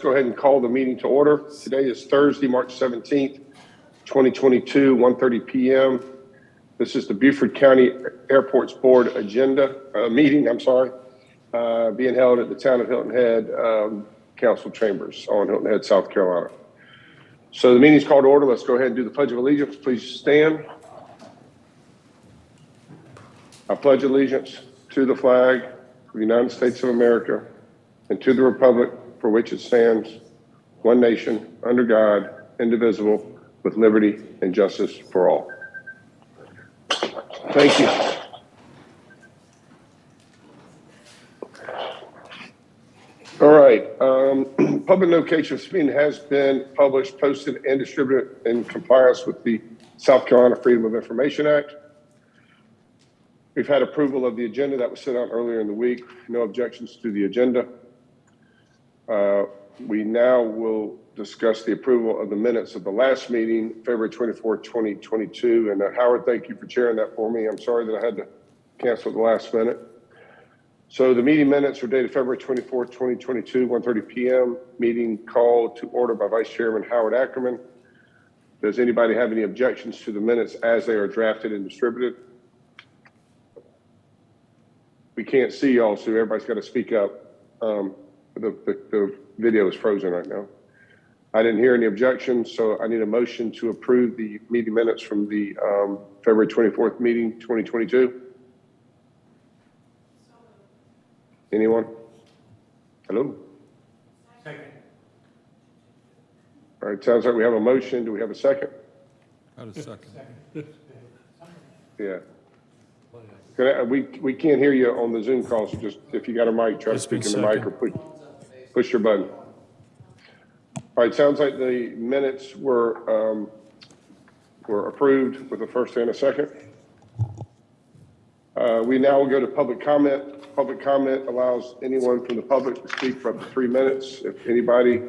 go ahead and call the meeting to order. Today is Thursday, March 17th, 2022, 1:30 p.m. This is the Beaufort County Airports Board agenda meeting, being held at the town of Hilton Head Council Chambers on Hilton Head, South Carolina. So the meeting's called to order. Let's go ahead and do the Pledge of Allegiance. Please stand. I pledge allegiance to the flag of the United States of America and to the republic for which it stands, one nation, under God, indivisible, with liberty and justice for all. Thank you. All right. Public notification of this meeting has been published, posted, and distributed in compliance with the South Carolina Freedom of Information Act. We've had approval of the agenda that was sent out earlier in the week. No objections to the agenda. We now will discuss the approval of the minutes of the last meeting, February 24, 2022. And Howard, thank you for chairing that for me. I'm sorry that I had to cancel at the last minute. So the meeting minutes are dated February 24, 2022, 1:30 p.m. Meeting called to order by Vice Chairman Howard Ackerman. Does anybody have any objections to the minutes as they are drafted and distributed? We can't see y'all, so everybody's got to speak up. The video is frozen right now. I didn't hear any objections, so I need a motion to approve the meeting minutes from the February 24th meeting, 2022. Anyone? Hello? Second. All right, sounds like we have a motion. Do we have a second? Out of second. Yeah. We can't hear you on the Zoom call, so just if you got a mic, try to speak in the mic or push your button. All right, sounds like the minutes were approved with a first and a second. We now will go to public comment. Public comment allows anyone from the public to speak for up to 3 minutes. If anybody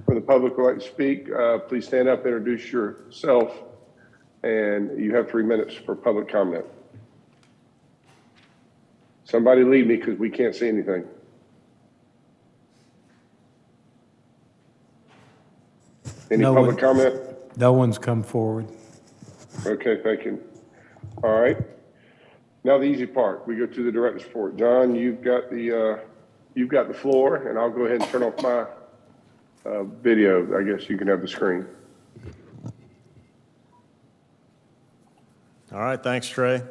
from the public would like to speak, please stand up, introduce yourself, and you have 3 minutes for public comment. Somebody lead me because we can't see anything. Any public comment? No one's come forward. Okay, thank you. All right. Now the easy part. We go to the director's report. John, you've got the floor, and I'll go ahead and turn off my video. I guess you can have the screen. All right, thanks, Trey.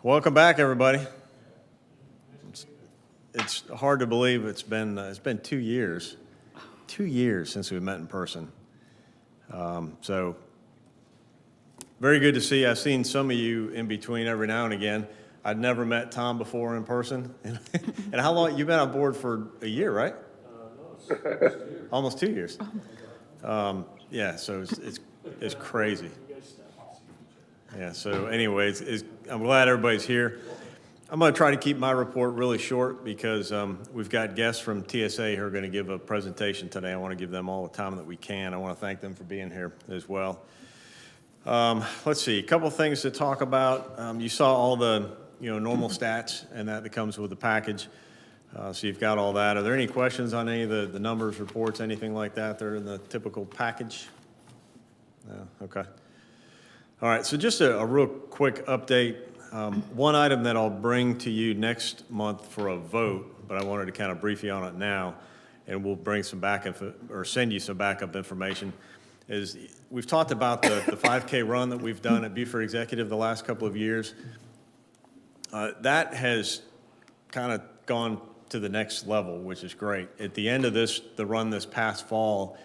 Welcome back, everybody. It's hard to believe it's been 2 years. 2 years since we met in person. So very good to see. I've seen some of you in between every now and again. I'd never met Tom before in person. And how long? You've been on board for a year, right? No, almost 2 years. Yeah, so it's crazy. Yeah, so anyways, I'm glad everybody's here. I'm going to try to keep my report really short because we've got guests from TSA who are going to give a presentation today. I want to give them all the time that we can. I want to thank them for being here as well. Let's see, a couple things to talk about. You saw all the normal stats and that comes with the package. So you've got all that. Are there any questions on any of the numbers, reports, anything like that? They're in the typical package? No? Okay. All right, so just a real quick update. One item that I'll bring to you next month for a vote, but I wanted to kind of brief you on it now, and we'll bring some send you some backup information, is we've talked about the 5K run that we've done at Beaufort Executive the last couple of years. That has kind of gone to the next level, which is great. At the end of the run this past fall,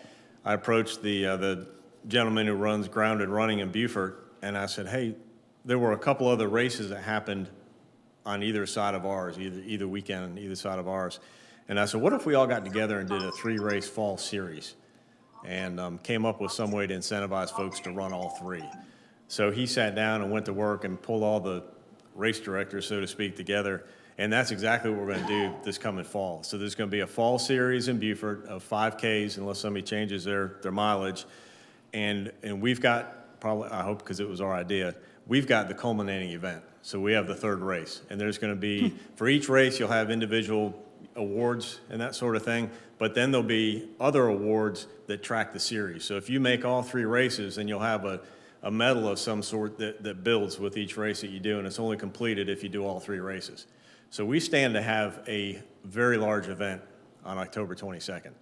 I approached the gentleman who runs Grounded Running in Beaufort, and I said, hey, there were a couple other races that happened on either side of ours, either weekend on either side of ours. And I said, what if we all got together and did a 3-race fall series and came up with some way to incentivize folks to run all 3? So he sat down and went to work and pulled all the race directors, so to speak, together. And that's exactly what we're going to do this coming fall. So there's going to be a fall series in Beaufort of 5Ks, unless somebody changes their mileage. And we've got, probably, I hope because it was our idea, we've got the culminating event. So we have the 3rd race. And there's going to be, for each race, you'll have individual awards and that sort of thing. But then there'll be other awards that track the series. So if you make all 3 races, then you'll have a medal of some sort that builds with each race that you do, and it's only completed if you do all 3 races. So we stand to have a very large event on October 22nd.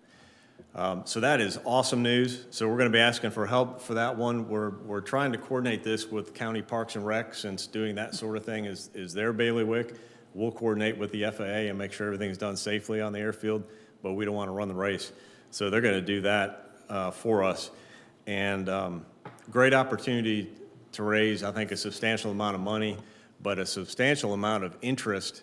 So that is awesome news. So we're going to be asking for help for that one. We're trying to coordinate this with County Parks and Rec, since doing that sort of thing is their bailiwick. We'll coordinate with the FAA and make sure everything's done safely on the airfield, but we don't want to run the race. So they're going to do that for us. And great opportunity to raise, I think, a substantial amount of money, but a substantial amount of interest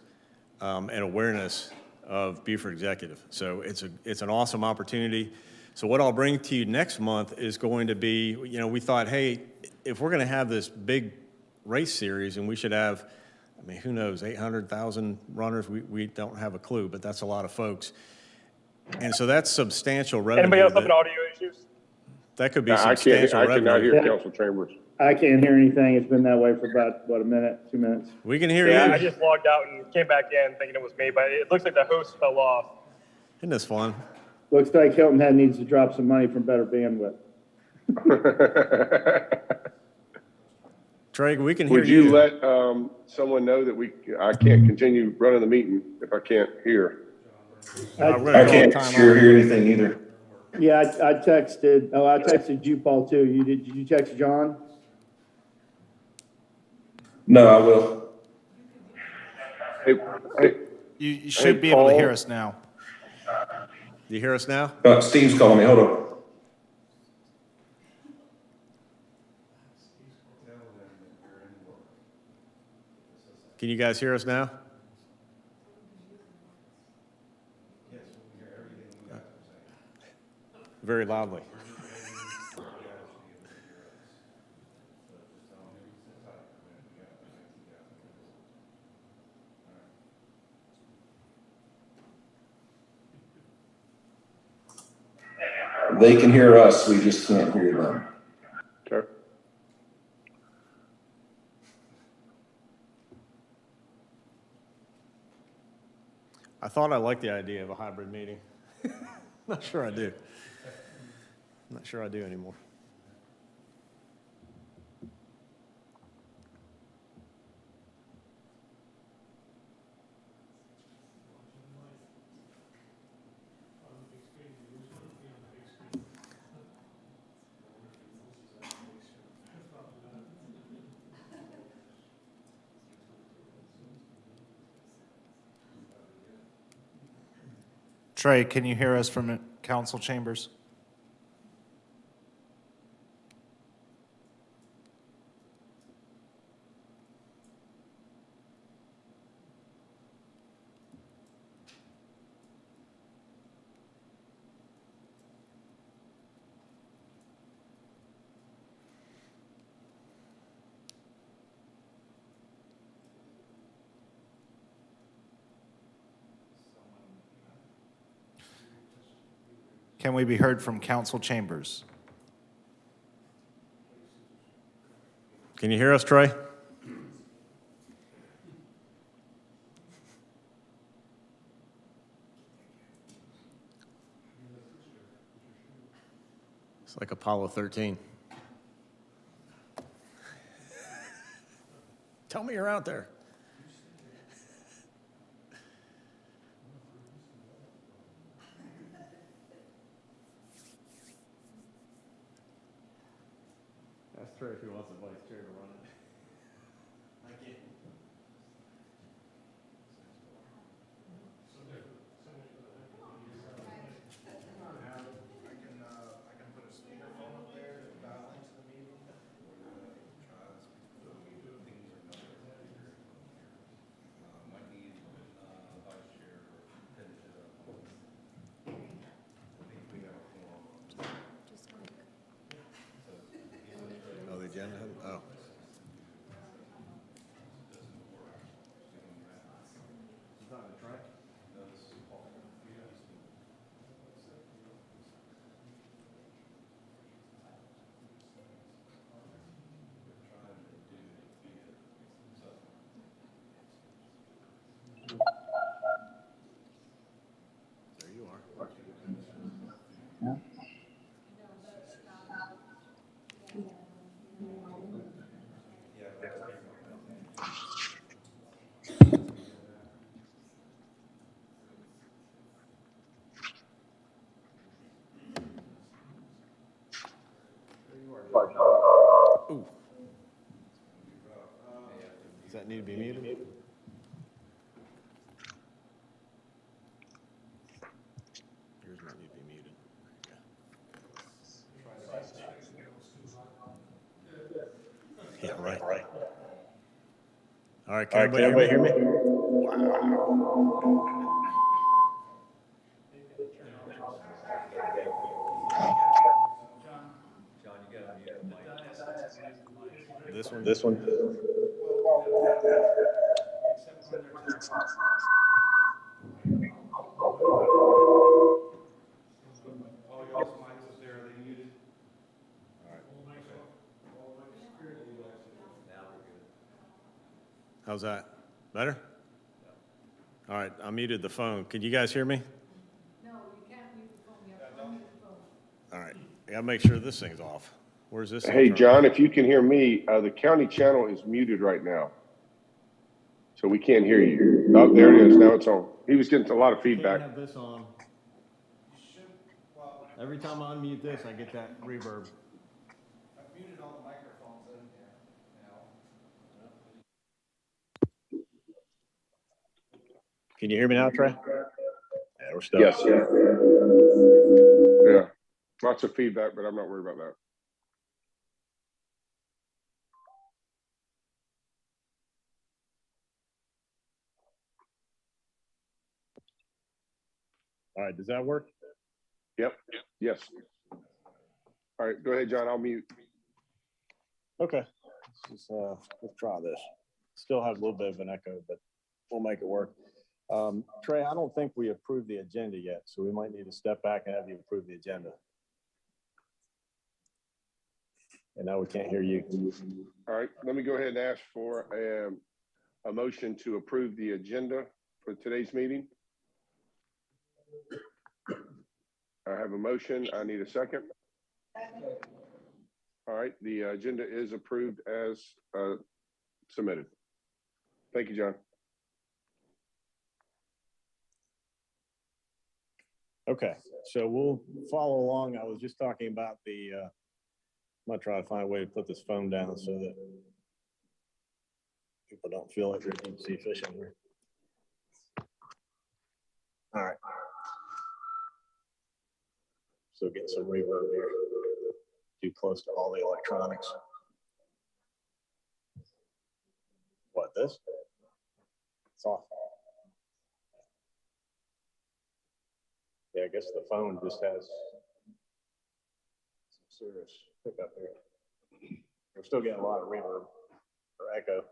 and awareness of Beaufort Executive. So it's an awesome opportunity. So what I'll bring to you next month is going to be, we thought, hey, if we're going to have this big race series, and we should have, I mean, who knows, 800,000 runners, we don't have a clue, but that's a lot of folks. And so that's substantial revenue. Anybody else having audio issues? That could be I substantial revenue. cannot hear Council Chambers. I can't hear anything. It's been that way for about, a minute, 2 minutes. We can hear Yeah, you. I just logged out and came back in thinking it was me, but it looks like the host fell off. Isn't this fun? Looks like Hilton Head needs to drop some money from better bandwidth. Trey, we can hear Would you let someone know that I can't continue running the meeting if I can't hear? We're gonna I call can't time sure out. hear anything either. Yeah, I texted you, Paul, too. Did you text John? No, I will. Hey, You should be able to hear us now. Do you hear us now? Steve's calling me. Hold on. Can you guys hear us now? Very loudly. They can hear us. We just can't hear them. okay. I thought I liked the idea of a hybrid meeting. Not sure I do. Not sure I do anymore. Trey, can you hear us from council chambers? Can we be heard from council chambers? Can you hear us, Trey? It's like Apollo 13. Tell me you're out there. Ask Trey if he wants the vice chair to run it. I can't. Oh, the agenda? Oh. There you are. Does that need to be muted? Yours might need to be muted. Yeah, right. All right, can everybody hear me? This one? How's that? Better? All right, I muted the phone. Can you guys hear me? No, you can't mute the phone, you have to unmute the phone. All right, I gotta make sure this thing's off. Where's this? Hey, thing John, if you can hear me, the county channel is muted right now. So we can't hear you. Oh, there it is. Now it's on. He was getting a lot of feedback. Can't have this on. Every time I unmute this, I get that reverb. I've muted all the microphones in here now. Can you hear me now, Trey? Yeah, we're still. Yes. Yeah. Lots of feedback, but I'm not worried about that. All right, does that work? Yep. Yes. All right, go ahead, John. I'll mute. Okay. Let's try this. Still have a little bit of an echo, but we'll make it work. Trey, I don't think we approved the agenda yet, so we might need to step back and have you approve the agenda. And now we can't hear you. All right, let me go ahead and ask for a motion to approve the agenda for today's meeting. I have a motion. I need a second. All right, the agenda is approved as submitted. Thank you, John. Okay, so we'll follow along. I was just talking about I'm gonna try to find a way to put this phone down so that people don't feel like they're deep sea fishing here. All right. So get some reverb here. Too close to all the electronics. What, this? It's off. Yeah, I guess the phone just has some serious pickup here. We're still getting a lot of reverb or echo.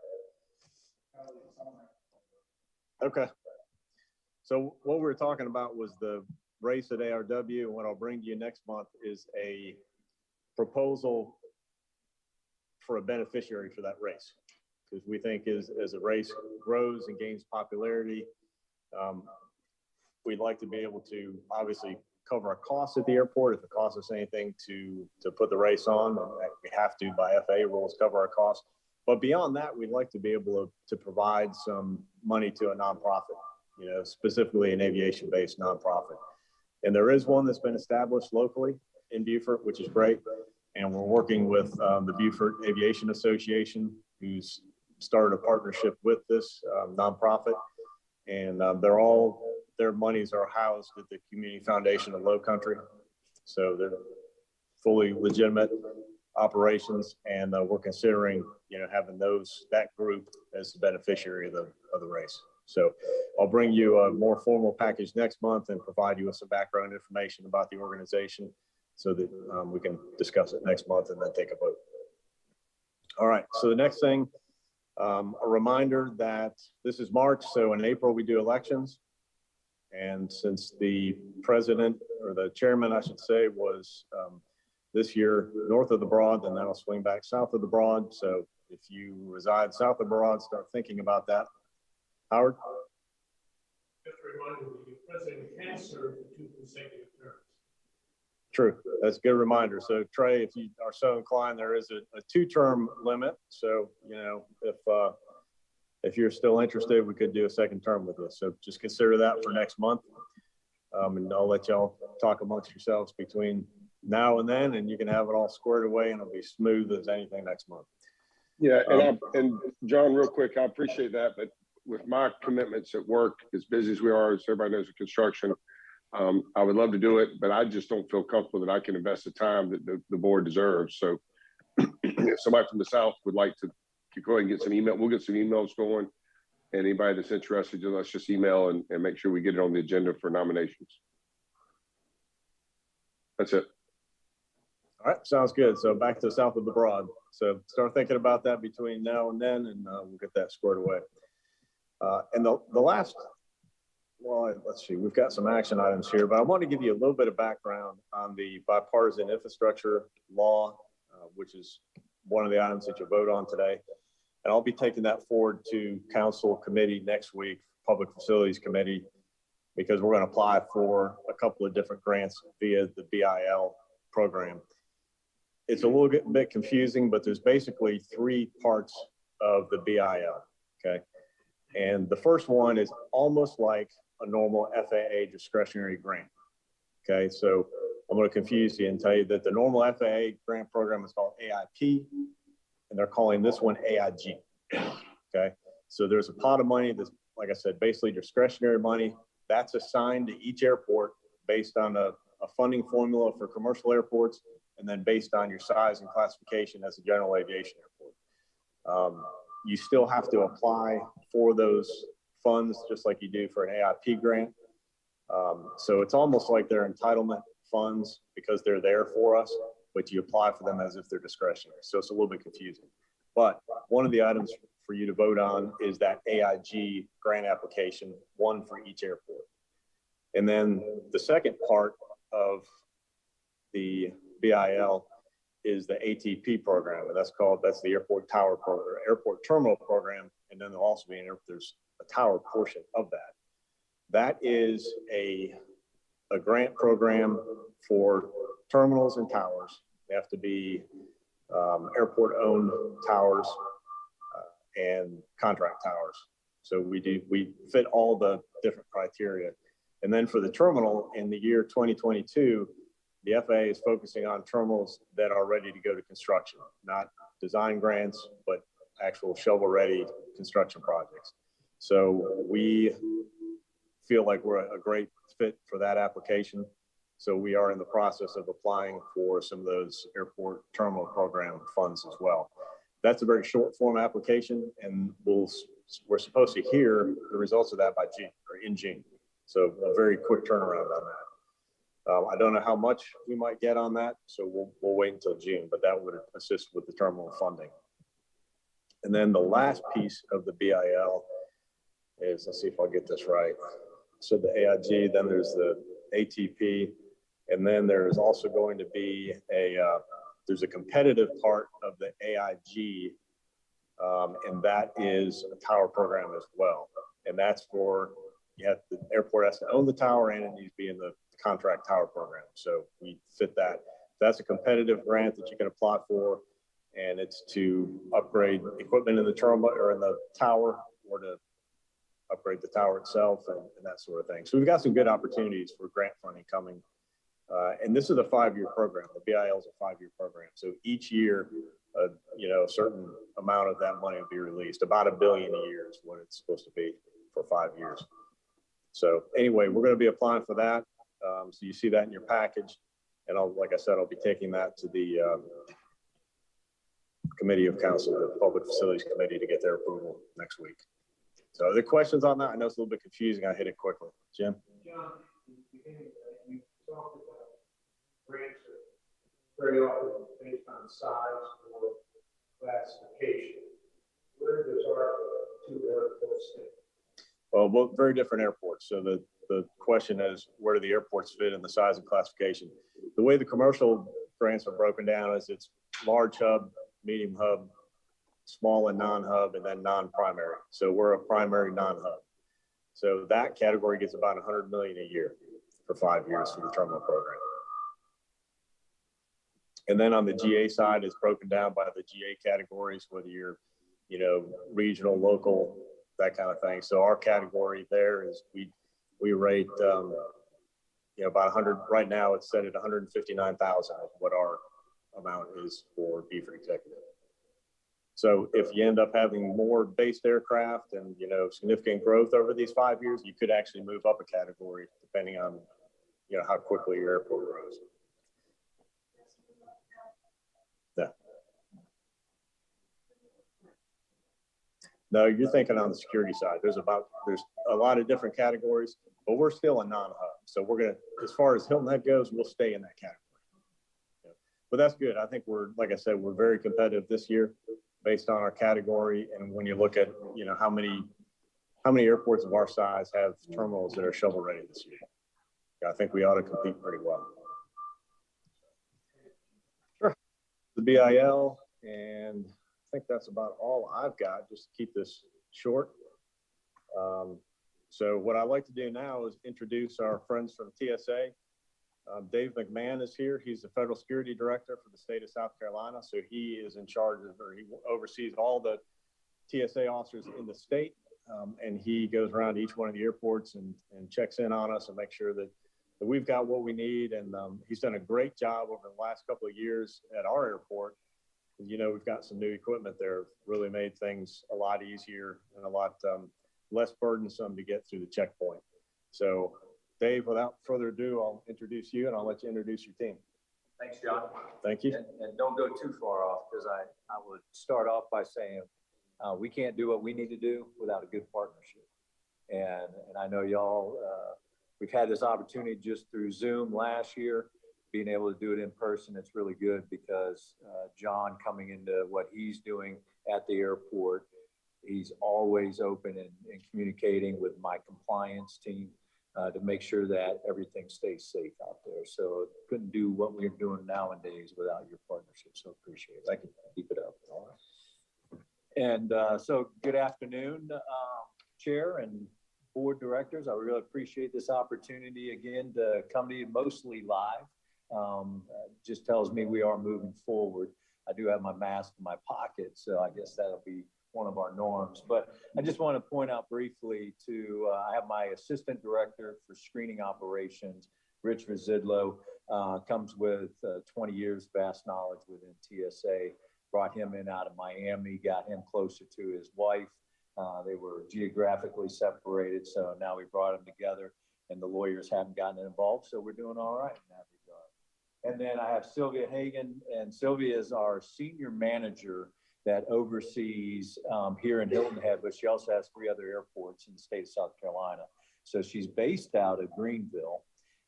Okay. So what we were talking about was the race at ARW, and what I'll bring to you next month is a proposal for a beneficiary for that race. Because we think as a race grows and gains popularity, we'd like to be able to obviously cover our costs at the airport. If it costs us anything to put the race on, we have to by FAA rules cover our costs. But beyond that, we'd like to be able to provide some money to a nonprofit, you know, specifically an aviation-based nonprofit. And there is one that's been established locally in Beaufort, which is great. And we're working with the Beaufort Aviation Association, who's started a partnership with this nonprofit. And their monies are housed at the Community Foundation of Low Country. So they're fully legitimate operations, and we're considering, you know, having that group as the beneficiary of the race. So I'll bring you a more formal package next month and provide you with some background information about the organization so that we can discuss it next month and then take a vote. All right, so the next thing, a reminder that this is March, so in April we do elections. And since the president, or the chairman, I should say, was this year north of the Broad, then that'll swing back south of the Broad. So if you reside south of the Broad, start thinking about that. Howard? Just a reminder, the president can serve for 2 consecutive terms. True, that's a good reminder. So Trey, if you are so inclined, there is a 2-term limit. So, you know, if you're still interested, we could do a 2nd term with this. So just consider that for next month. And I'll let y'all talk amongst yourselves between now and then, and you can have it all squared away and it'll be smooth as anything next month. Yeah, and John, real quick, I appreciate that, but with my commitments at work, as busy as we are, as everybody knows, in construction, I would love to do it, but I just don't feel comfortable that I can invest the time that the board deserves. So if somebody from the South would like to go ahead and get some email, we'll get some emails going. And anybody that's interested, let's just email and make sure we get it on the agenda for nominations. That's it. All right, sounds good. So back to south of the Broad. So start thinking about that between now and then, and we'll get that squared away. And the last, well, let's see, we've got some action items here, but I want to give you a little bit of background on the Bipartisan Infrastructure Law, which is one of the items that you vote on today. And I'll be taking that forward to Council Committee next week, Public Facilities Committee, because we're going to apply for a couple of different grants via the BIL program. It's a little bit confusing, but there's basically three parts of the BIL, okay? And the first one is almost like a normal FAA discretionary grant, okay? So I'm going to confuse you and tell you that the normal FAA grant program is called AIP, and they're calling this one AIG, okay? So there's a pot of money that's, like I said, basically discretionary money that's assigned to each airport based on a funding formula for commercial airports, and then based on your size and classification as a general aviation airport. You still have to apply for those funds just like you do for an AIP grant. So it's almost like they're entitlement funds because they're there for us, but you apply for them as if they're discretionary. So it's a little bit confusing. But one of the items for you to vote on is that AIG grant application, one for each airport. And then the second part of the BIL is the ATP program, and that's the Airport Tower Program, Airport Terminal Program, and then there'll also be there's a tower portion of that. That is a grant program for terminals and towers. They have to be airport-owned towers and contract towers. So we fit all the different criteria. And then for the terminal in the year 2022, the FAA is focusing on terminals that are ready to go to construction, not design grants, but actual shovel-ready construction projects. So we feel like we're a great fit for that application. So we are in the process of applying for some of those airport terminal program funds as well. That's a very short form application, and we're supposed to hear the results of that by June or in June. So a very quick turnaround on that. I don't know how much we might get on that, so we'll wait until June, but that would assist with the terminal funding. And then the last piece of the BIL is, let's see if I'll get this right. So the AIG, then there's the ATP, and then there's also going to be there's a competitive part of the AIG, and that is a tower program as well. And that's for, the airport has to own the tower and it needs to be in the contract tower program. So we fit that. That's a competitive grant that you can apply for, and it's to upgrade equipment in the terminal or in the tower, or to upgrade the tower itself and that sort of thing. So we've got some good opportunities for grant funding coming. And this is a 5-year program. The BIL is a 5-year program. So each year, a certain amount of that money will be released. About $1 billion a year is what it's supposed to be for 5 years. So anyway, we're going to be applying for that. So you see that in your package. And like I said, I'll be taking that to the Committee of Council, the Public Facilities Committee, to get their approval next week. So are there questions on that? I know it's a little bit confusing. I hit it quickly. Jim? John, in the beginning, you talked about grants are very often based on size or classification. Where does our two airports fit? Well, very different airports. So the question is, where do the airports fit in the size and classification? The way the commercial grants are broken down is it's large hub, medium hub, small and non-hub, and then non-primary. So we're a primary non-hub. So that category gets about $100 million a year for 5 years for the terminal program. And then on the GA side, it's broken down by the GA categories, whether you're, regional, local, that kind of thing. So our category there is we rate about 100, right now it's set at 159,000 is what our amount is for Beaufort Executive. So if you end up having more based aircraft and, significant growth over these 5 years, you could actually move up a category depending on, how quickly your airport grows. Yeah. No, you're thinking on the security side. There's a lot of different categories, but we're still a non-hub. So we're going to, as far as Hilton Head goes, we'll stay in that category. Yeah. But that's good. I think like I said, we're very competitive this year based on our category. And when you look at, how many airports of our size have terminals that are shovel ready this year, I think we ought to compete pretty well. Sure. The BIL, and I think that's about all I've got, just to keep this short. So what I'd like to do now is introduce our friends from TSA. Dave McMahon is here. He's the Federal Security Director for the state of South Carolina. So he is in charge of, or he oversees all the TSA officers in the state. And he goes around to each one of the airports and checks in on us and makes sure that we've got what we need. And he's done a great job over the last couple of years at our airport. We've got some new equipment there, really made things a lot easier and a lot less burdensome to get through the checkpoint. So Dave, without further ado, I'll introduce you and I'll let you introduce your team. Thanks, John. Thank you. And don't go too far off, because I would start off by saying we can't do what we need to do without a good partnership. And I know y'all, we've had this opportunity just through Zoom last year, being able to do it in person. It's really good because John, coming into what he's doing at the airport, he's always open and communicating with my compliance team to make sure that everything stays safe out there. So couldn't do what we're doing nowadays without your partnership. So appreciate it. Thank you. Keep it up. All right. And so good afternoon, Chair and Board Directors. I really appreciate this opportunity again to come to you mostly live. Just tells me we are moving forward. I do have my mask in my pocket, so I guess that'll be one of our norms. But I just want to point out briefly I have my Assistant Director for Screening Operations, Rich Vizidlo, comes with 20 years vast knowledge within TSA. Brought him in out of Miami, got him closer to his wife. They were geographically separated, so now we brought them together, and the lawyers haven't gotten involved, so we're doing all right in that regard. And then I have Sylvia Hagan, and Sylvia is our senior manager that oversees here in Hilton Head, but she also has 3 other airports in the state of South Carolina. So she's based out of Greenville,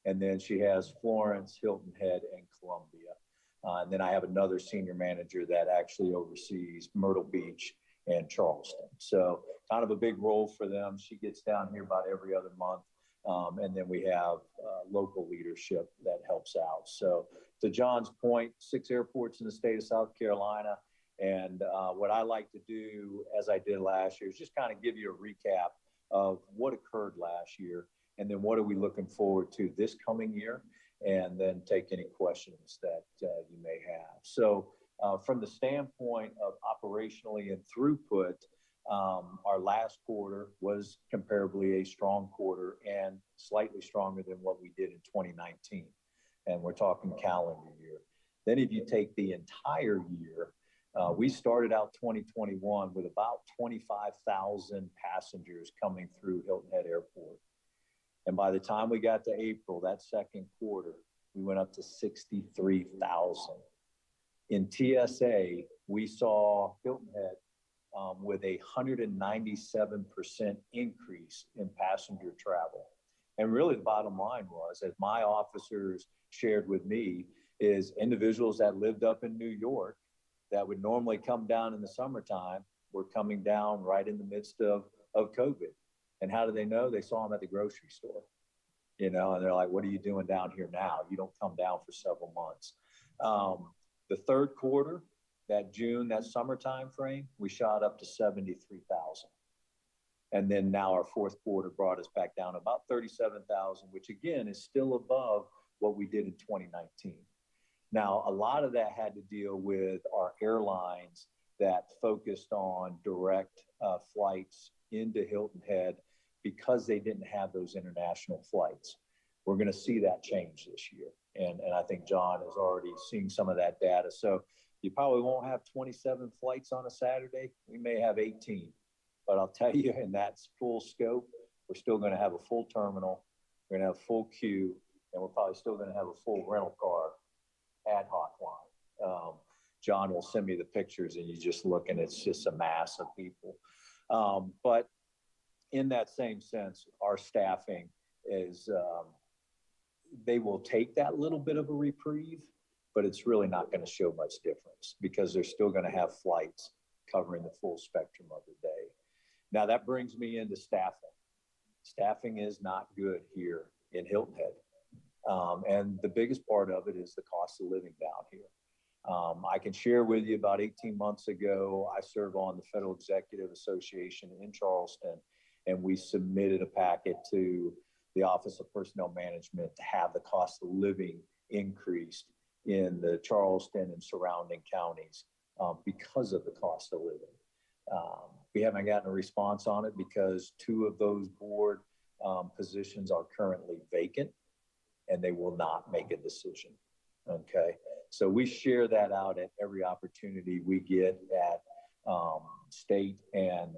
and then she has Florence, Hilton Head, and Columbia. And then I have another senior manager that actually oversees Myrtle Beach and Charleston. So kind of a big role for them. She gets down here about every other month. And then we have local leadership that helps out. So to John's point, 6 airports in the state of South Carolina. And what I like to do, as I did last year, is just kind of give you a recap of what occurred last year. And then what are we looking forward to this coming year? And then take any questions that you may have. So from the standpoint of operationally and throughput, our last quarter was comparably a strong quarter and slightly stronger than what we did in 2019. And we're talking calendar year. Then if you take the entire year, we started out 2021 with about 25,000 passengers coming through Hilton Head Airport. And by the time we got to April, that second quarter, we went up to 63,000. In TSA, we saw Hilton Head with a 197% increase in passenger travel. And really the bottom line was, as my officers shared with me, is individuals that lived up in New York that would normally come down in the summertime were coming down right in the midst of COVID. And how do they know? They saw them at the grocery store, and they're like, what are you doing down here now? You don't come down for several months. The third quarter, that June, that summertime frame, we shot up to 73,000. And then now our fourth quarter brought us back down about 37,000, which again is still above what we did in 2019. Now, a lot of that had to deal with our airlines that focused on direct flights into Hilton Head because they didn't have those international flights. We're going to see that change this year. And I think John is already seeing some of that data. So you probably won't have 27 flights on a Saturday. We may have 18. But I'll tell you, in that full scope, we're still going to have a full terminal. We're going to have a full queue. And we're probably still going to have a full rental car ad hoc line. John will send me the pictures, and you just look, and it's just a mass of people. But in that same sense, our staffing is, they will take that little bit of a reprieve, but it's really not going to show much difference because they're still going to have flights covering the full spectrum of the day. Now, that brings me into staffing. Staffing is not good here in Hilton Head. And the biggest part of it is the cost of living down here. I can share with you about 18 months ago, I serve on the Federal Executive Association in Charleston, and we submitted a packet to the Office of Personnel Management to have the cost of living increased in the Charleston and surrounding counties because of the cost of living. We haven't gotten a response on it because 2 of those board positions are currently vacant, and they will not make a decision. Okay. So we share that out at every opportunity we get at state and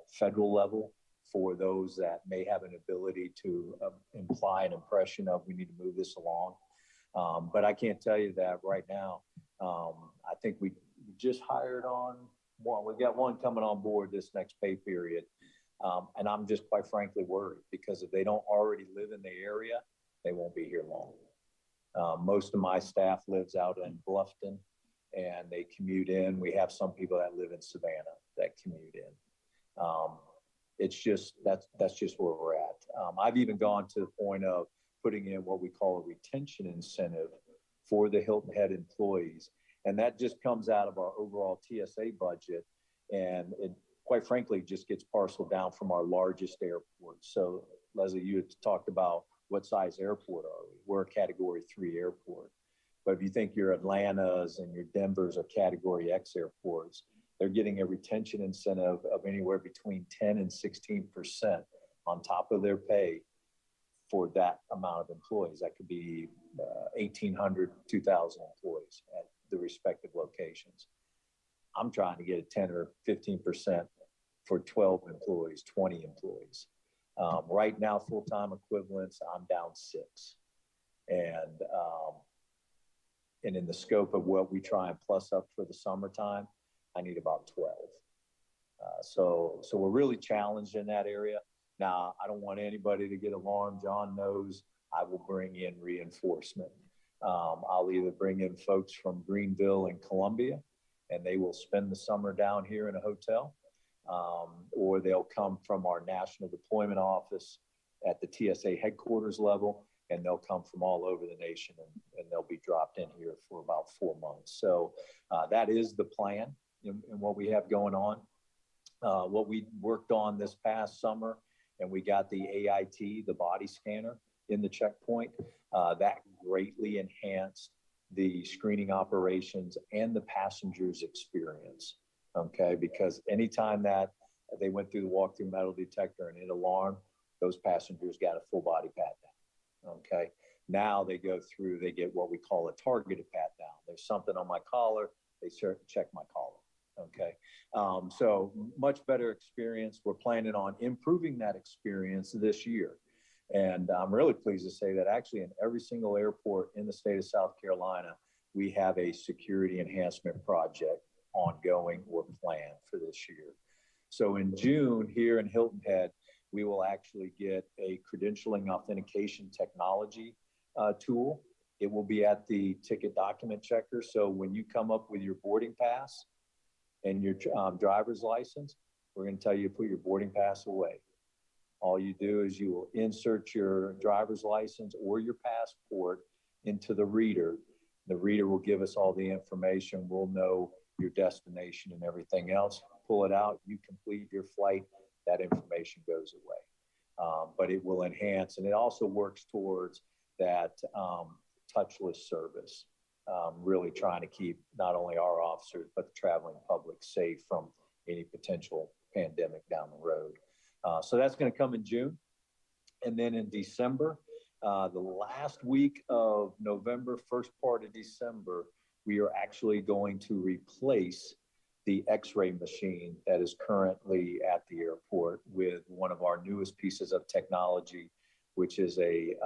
federal level for those that may have an ability to imply an impression of we need to move this along. But I can't tell you that right now. I think we just hired on one. We've got one coming on board this next pay period. And I'm just quite frankly worried because if they don't already live in the area, they won't be here long. Most of my staff lives out in Bluffton and they commute in. We have some people that live in Savannah that commute in. It's just, that's just where we're at. I've even gone to the point of putting in what we call a retention incentive for the Hilton Head employees. And that just comes out of our overall TSA budget. And it quite frankly just gets parceled down from our largest airport. So Leslie, you had talked about what size airport are we? We're a Category 3 airport. But if you think your Atlantas and your Denvers are Category X airports, they're getting a retention incentive of anywhere between 10 and 16% on top of their pay for that amount of employees. That could be 1,800, 2,000 employees at the respective locations. I'm trying to get a 10 or 15% for 12 employees, 20 employees. Right now, full-time equivalents, I'm down 6. And in the scope of what we try and plus up for the summertime, I need about 12. So we're really challenged in that area. Now, I don't want anybody to get alarmed. John knows I will bring in reinforcement. I'll either bring in folks from Greenville and Columbia, and they will spend the summer down here in a hotel, or they'll come from our national deployment office at the TSA headquarters level, and they'll come from all over the nation, and they'll be dropped in here for about 4 months. So that is the plan in what we have going on. What we worked on this past summer, and we got the AIT, the body scanner in the checkpoint, that greatly enhanced the screening operations and the passenger's experience, okay? Because anytime that they went through the walk-through metal detector and it alarmed, those passengers got a full body pat down, okay? Now they go through, they get what we call a targeted pat down. There's something on my collar, they check my collar, okay? So much better experience. We're planning on improving that experience this year. And I'm really pleased to say that actually in every single airport in the state of South Carolina, we have a security enhancement project ongoing or planned for this year. So in June here in Hilton Head, we will actually get a credentialing authentication technology tool. It will be at the ticket document checker. So when you come up with your boarding pass and your driver's license, we're going to tell you to put your boarding pass away. All you do is you will insert your driver's license or your passport into the reader. The reader will give us all the information. We'll know your destination and everything else. Pull it out, you complete your flight, that information goes away. But it will enhance, and it also works towards that touchless service, really trying to keep not only our officers, but the traveling public safe from any potential pandemic down the road. So that's going to come in June. And then in December, The last week of November, first part of December, we are actually going to replace the X-ray machine that is currently at the airport with one of our newest pieces of technology, which is it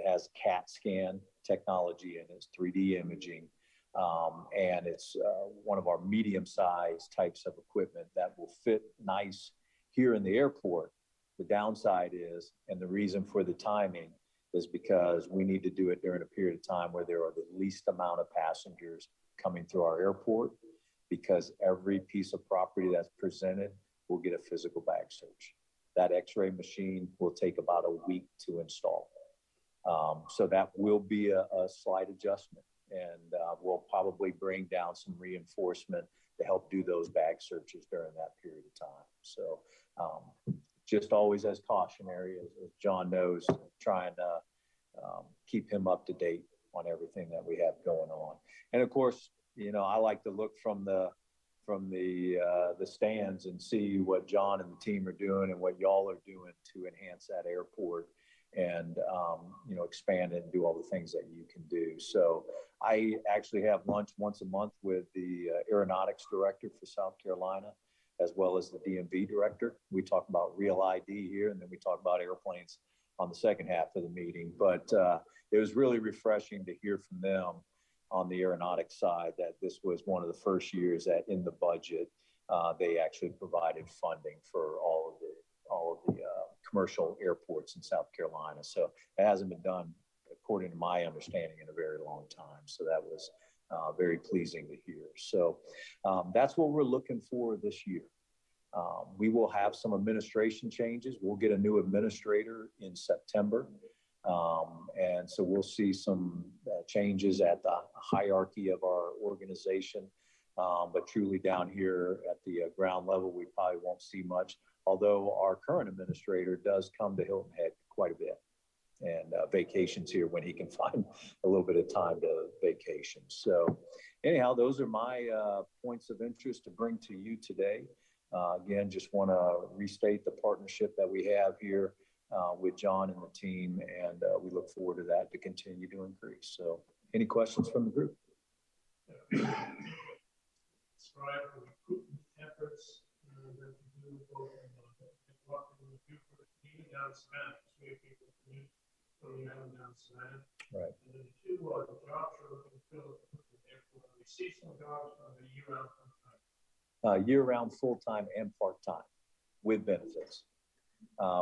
has CAT scan technology and it's 3D imaging. And it's one of our medium-sized types of equipment that will fit nice here in the airport. The downside is, and the reason for the timing is because we need to do it during a period of time where there are the least amount of passengers coming through our airport, because every piece of property that's presented will get a physical bag search. That X-ray machine will take about a week to install. So that will be a slight adjustment, and we'll probably bring down some reinforcement to help do those bag searches during that period of time. So just always as cautionary, as John knows, trying to keep him up to date on everything that we have going on. And of course, you know, I like to look from the stands and see what John and the team are doing and what y'all are doing to enhance that airport and, you know, expand it and do all the things that you can do. So I actually have lunch once a month with the aeronautics director for South Carolina, as well as the DMV director. We talk about real ID here, and then we talk about airplanes on the second half of the meeting. But it was really refreshing to hear from them on the aeronautics side that this was one of the first years that in the budget, they actually provided funding for all of the commercial airports in South Carolina. So it hasn't been done, according to my understanding, in a very long time. So that was very pleasing to hear. So that's what we're looking for this year. We will have some administration changes. We'll get a new administrator in September. And so we'll see some changes at the hierarchy of our organization. But truly down here at the ground level, we probably won't see much, although our current administrator does come to Hilton Head quite a bit and vacations here when he can find a little bit of time to vacation. So anyhow, those are my points of interest to bring to you today. Again, just want to restate the partnership that we have here with John and the team, and we look forward to that to continue to increase. So any questions from the group? Describe the recruitment efforts that you do both in Beaufort, even down Savannah, because we have people from the island down Savannah. Right. And then two are the jobs you're looking to fill at the airport. We see some jobs on the year-round full-time. Year-round full-time and part-time with benefits.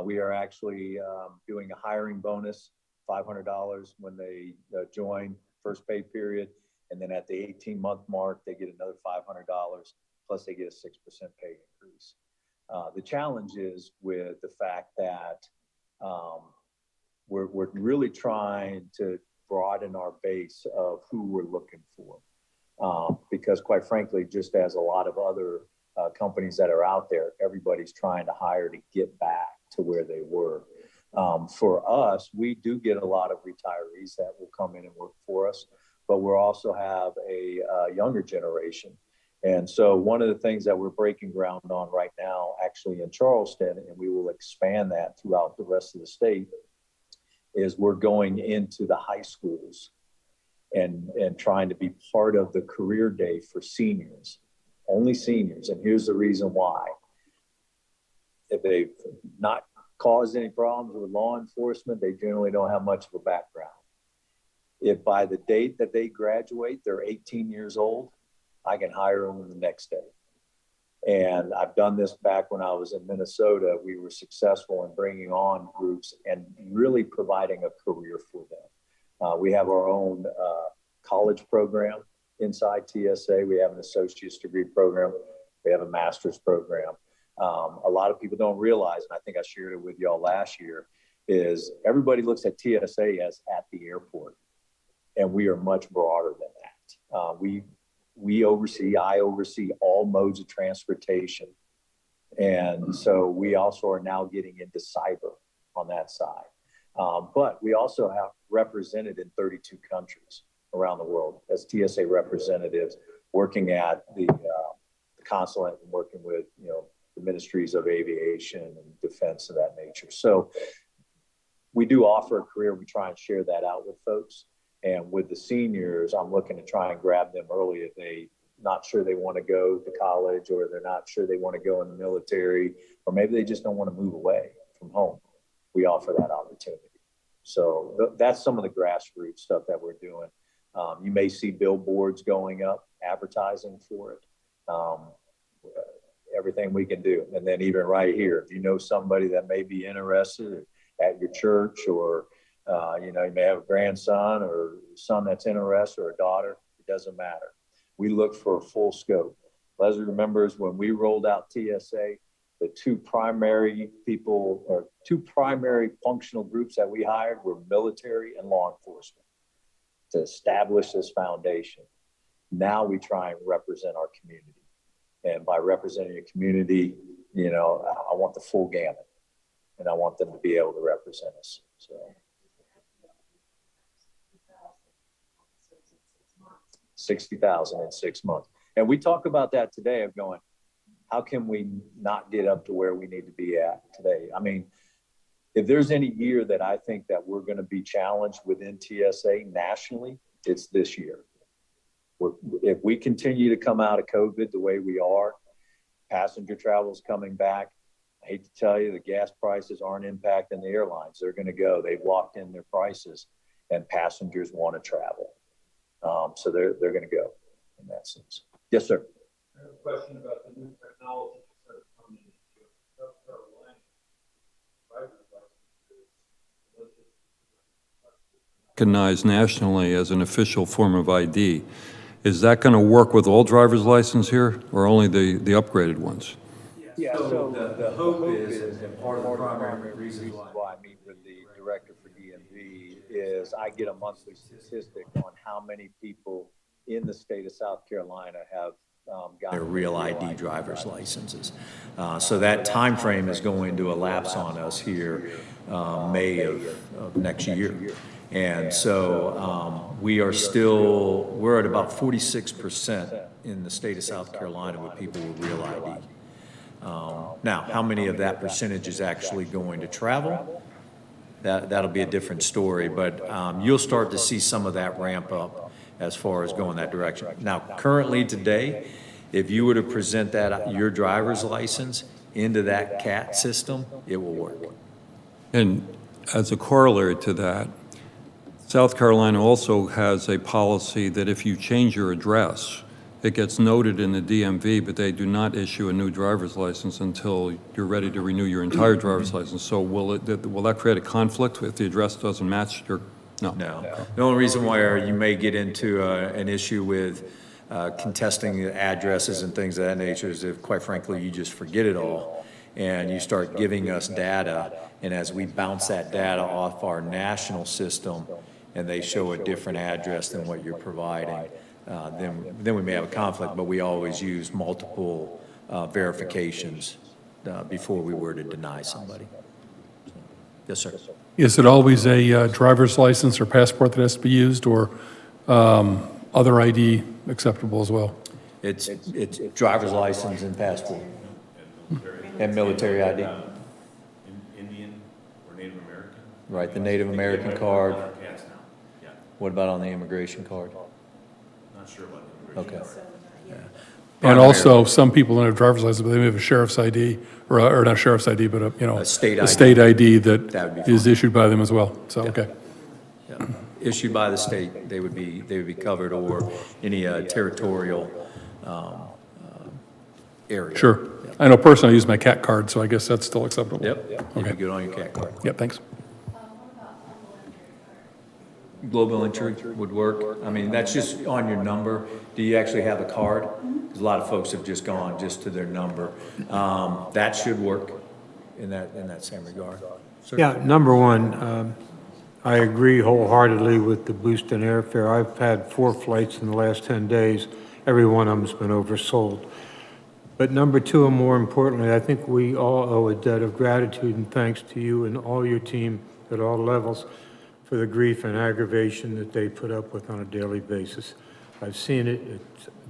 We are actually doing a hiring bonus, $500 when they join first pay period. And then at the 18-month mark, they get another $500, plus they get a 6% pay increase. The challenge is with the fact that we're really trying to broaden our base of who we're looking for. Because quite frankly, just as a lot of other companies that are out there, everybody's trying to hire to get back to where they were. For us, we do get a lot of retirees that will come in and work for us, but we also have a younger generation. And so one of the things that we're breaking ground on right now, actually in Charleston, and we will expand that throughout the rest of the state, is we're going into the high schools and trying to be part of the career day for seniors, only seniors. And here's the reason why. If they've not caused any problems with law enforcement, they generally don't have much of a background. If by the date that they graduate, they're 18 years old, I can hire them the next day. And I've done this back when I was in Minnesota. We were successful in bringing on groups and really providing a career for them. We have our own college program inside TSA. We have an associate's degree program. We have a master's program. A lot of people don't realize, and I think I shared it with y'all last year, is everybody looks at TSA as at the airport, and we are much broader than that. I oversee all modes of transportation. And so we also are now getting into cyber on that side. But we also have represented in 32 countries around the world as TSA representatives, working at the consulate and working with, the ministries of aviation and defense of that nature. So we do offer a career. We try and share that out with folks. And with the seniors, I'm looking to try and grab them early if they not sure they want to go to college, or they're not sure they want to go in the military, or maybe they just don't want to move away from home. We offer that opportunity. So that's some of the grassroots stuff that we're doing. You may see billboards going up, advertising for it. Everything we can do. And then even right here, if you know somebody that may be interested at your church, or, you may have a grandson or son that's interested, or a daughter, it doesn't matter. We look for a full scope. Leslie remembers when we rolled out TSA, the two primary functional groups that we hired were military and law enforcement to establish this foundation. Now we try and represent our community. And by representing your community, I want the full gamut, and I want them to be able to represent us. So 60,000 in 6 months. And we talk about that today of going, how can we not get up to where we need to be at today? I mean, if there's any year that I think that we're going to be challenged within TSA nationally, it's this year. If we continue to come out of COVID the way we are, passenger travel is coming back. I hate to tell you, the gas prices aren't impacting the airlines. They're going to go. They've locked in their prices, and passengers want to travel. So they're going to go in that sense. Yes, sir. I have a question about the new technology that are coming into South Carolina. Driver's licenses. Recognized nationally as an official form of ID. Is that going to work with all driver's license here, or only the upgraded ones? Yeah, so the hope is, and part of the primary reason why I meet with the director for DMV is I get a monthly statistic on how many people in the state of South Carolina have gotten their real ID driver's licenses. So that time frame is going to elapse on us here May of next year. And so we're at about 46% in the state of South Carolina with people with real ID. Now, how many of that percentage is actually going to travel? That'll be a different story, but you'll start to see some of that ramp up as far as going that direction. Now, currently today, if you were to present your driver's license into that CAT system, it will work. And as a corollary to that, South Carolina also has a policy that if you change your address, it gets noted in the DMV, but they do not issue a new driver's license until you're ready to renew your entire driver's license. So will that create a conflict if the address doesn't match your? No. No. The only reason why you may get into an issue with contesting addresses and things of that nature is if, quite frankly, you just forget it all and you start giving us data, and as we bounce that data off our national system and they show a different address than what you're providing, then we may have a conflict, but we always use multiple verifications before we were to deny somebody. So, yes, sir. Is it always a driver's license or passport that has to be used, or other ID acceptable as well? It's driver's license and passport. And military ID. Indian or Native American? Right, the Native American card. What about on the immigration card? Not sure about the immigration Okay. card. And also, some people don't have driver's license, but they may have a sheriff's ID, or not sheriff's ID, but A state a ID. state ID That would that be is fine. issued by them as well. So, okay. Yeah. Issued by the state, they would be covered, or any territorial area. Sure. I know personally I use my CAT card, so I guess that's still acceptable. Yep, you'd be Okay. good on your CAT card. Yep, thanks. Global entry would work. I mean, that's just on your number. Do you actually have a card? Because a lot of folks have just gone just to their number. That should work in that same regard. Sir? Yeah, number one, I agree wholeheartedly with the boost in airfare. I've had 4 flights in the last 10 days. Every one of them's been oversold. But number two, and more importantly, I think we all owe a debt of gratitude and thanks to you and all your team at all levels for the grief and aggravation that they put up with on a daily basis. I've seen it. It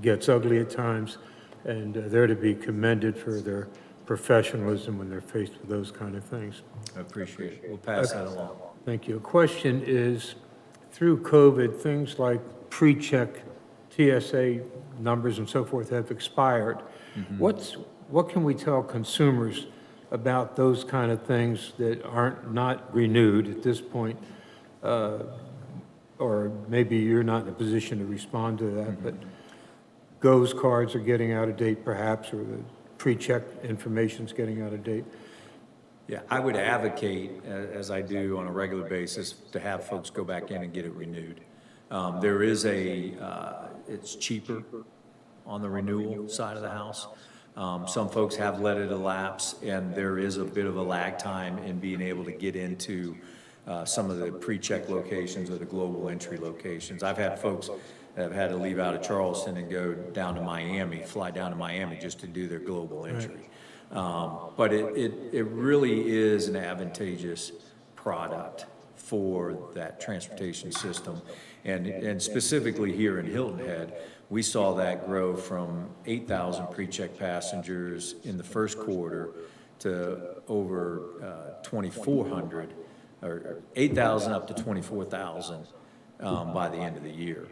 gets ugly at times, and they're to be commended for their professionalism when they're faced with those kind of things. I appreciate it. We'll pass that along. Thank you. A question is, through COVID, things like pre-check TSA numbers and so forth have expired. What can we tell consumers about those kind of things that aren't not renewed at this point? Or maybe you're not in a position to respond to that, but GOES cards are getting out of date perhaps, or the pre-check information's getting out of date. Yeah, I would advocate, as I do on a regular basis, to have folks go back in and get it renewed. There is it's cheaper on the renewal side of the house. Some folks have let it elapse, and there is a bit of a lag time in being able to get into some of the pre-check locations or the global entry locations. I've had folks that have had to leave out of Charleston and go down to Miami, fly down to Miami just to do their global entry. But it really is an advantageous product for that transportation system. And specifically here in Hilton Head, we saw that grow from 8,000 pre-check passengers in the first quarter to over 2,400, or 8,000 up to 24,000 by the end of the year.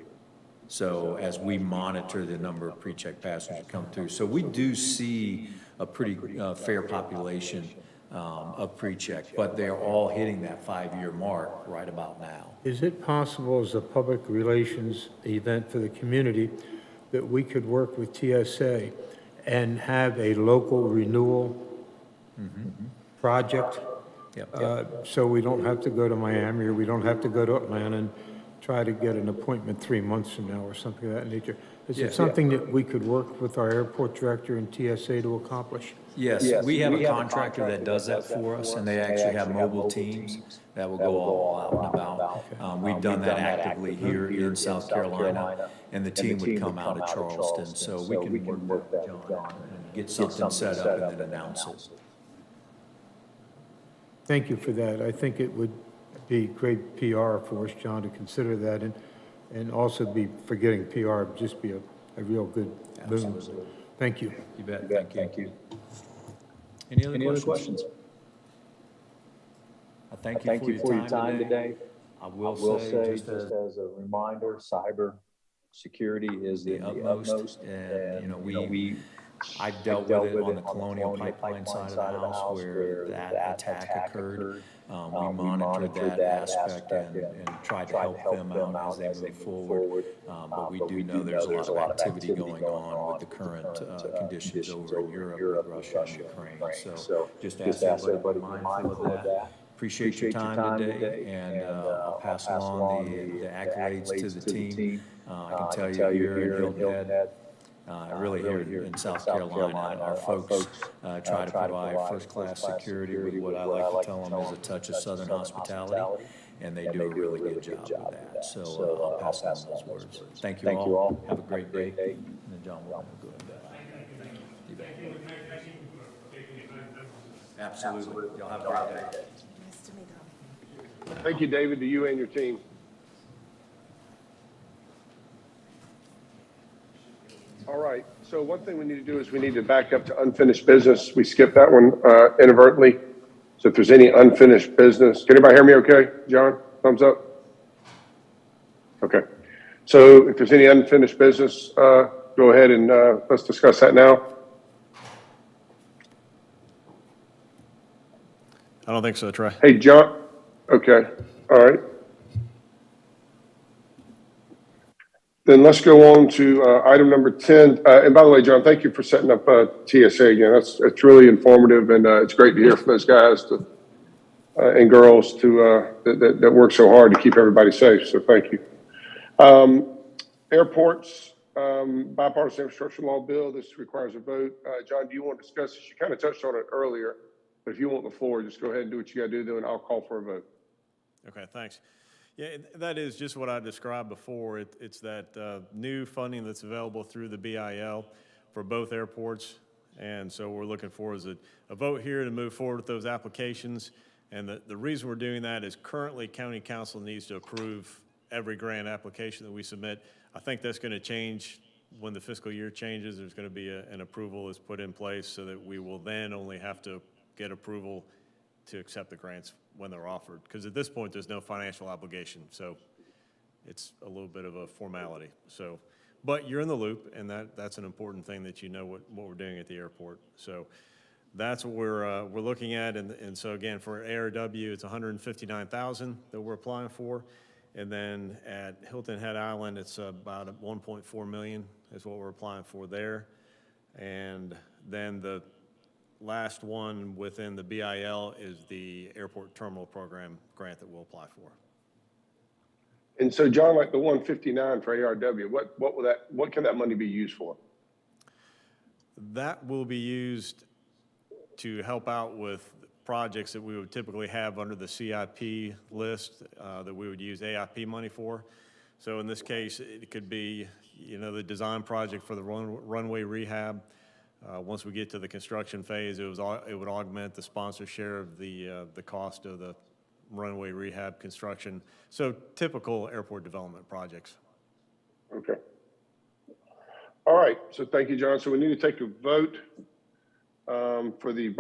So as we monitor the number of pre-check passengers come through. So we do see a pretty fair population of pre-check, but they're all hitting that 5-year mark right about now. Is it possible as a public relations event for the community that we could work with TSA and have a local renewal project? So we don't have to go to Miami, or we don't have to go to Atlanta and try to get an appointment 3 months from now or something of that nature. Is it something that we could work with our airport director and TSA to accomplish? Yes, we have a contractor that does that for us, and they actually have mobile teams that will go all out and about. We've done that actively here in South Carolina, and the team would come out of Charleston, so we can work with John and get something set up and then announce it. Thank you for that. I think it would be great PR for us, John, to consider that, and also be, forgetting PR, just be a real good boon. Thank you. You bet. Thank you. Any other questions? I thank you for your time today. I will say, just as a reminder, cyber security is the utmost. And, I've dealt with it on the Colonial Pipeline side of the house where that attack occurred. We monitored that aspect and tried to help them out as they move forward. But we do know there's a lot of activity going on with the current conditions over in Europe, Russia, and Ukraine. So just ask everybody to be mindful of that. Appreciate your time today, and I'll pass along the accolades to the team. I can tell you here in Hilton Head, really here in South Carolina, our folks try to provide first-class security with what I like to tell them is a touch of Southern hospitality, and they do a really good job with that. So I'll pass on those words. Thank you all. Have a great day. And then John will go ahead. Absolutely. Y'all have a great day. Nice to meet you. Thank you, David, to you and your team. All right, so one thing we need to do is we need to back up to unfinished business. We skipped that one inadvertently. So if there's any unfinished business, can anybody hear me okay? John, thumbs up? Okay. So if there's any unfinished business, go ahead and let's discuss that now. I don't think so, Trey. Hey, John. Okay, all right. Then let's go on to item number 10. And by the way, John, thank you for setting up TSA again. It's really informative, and it's great to hear from those guys and girls that work so hard to keep everybody safe. So thank you. Airports, Bipartisan Infrastructure Law bill. This requires a vote. John, do you want to discuss this? You kind of touched on it earlier, but if you want the floor, just go ahead and do what you got to do, then I'll call for a vote. Okay, thanks. Yeah, that is just what I described before. It's that new funding that's available through the BIL for both airports. And so we're looking for is a vote here to move forward with those applications. And the reason we're doing that is currently County Council needs to approve every grant application that we submit. I think that's going to change when the fiscal year changes. There's going to be an approval that's put in place so that we will then only have to get approval to accept the grants when they're offered. Because at this point, there's no financial obligation, so it's a little bit of a formality. So, but you're in the loop, and that's an important thing that you know what we're doing at the airport. So that's what we're looking at. And so again, for ARW, it's $159,000 that we're applying for. And then at Hilton Head Island, it's about $1.4 million is what we're applying for there. And then the last one within the BIL is the Airport Terminal Program grant that we'll apply for. And so, John, like the 159 for ARW, what can that money be used for? That will be used to help out with projects that we would typically have under the CIP list that we would use AIP money for. So in this case, it could be, the design project for the runway rehab. Once we get to the construction phase, it would augment the sponsor share of the cost of the runway rehab construction. So typical airport development projects. Okay. All right. So thank you, John. So we need to take a vote for the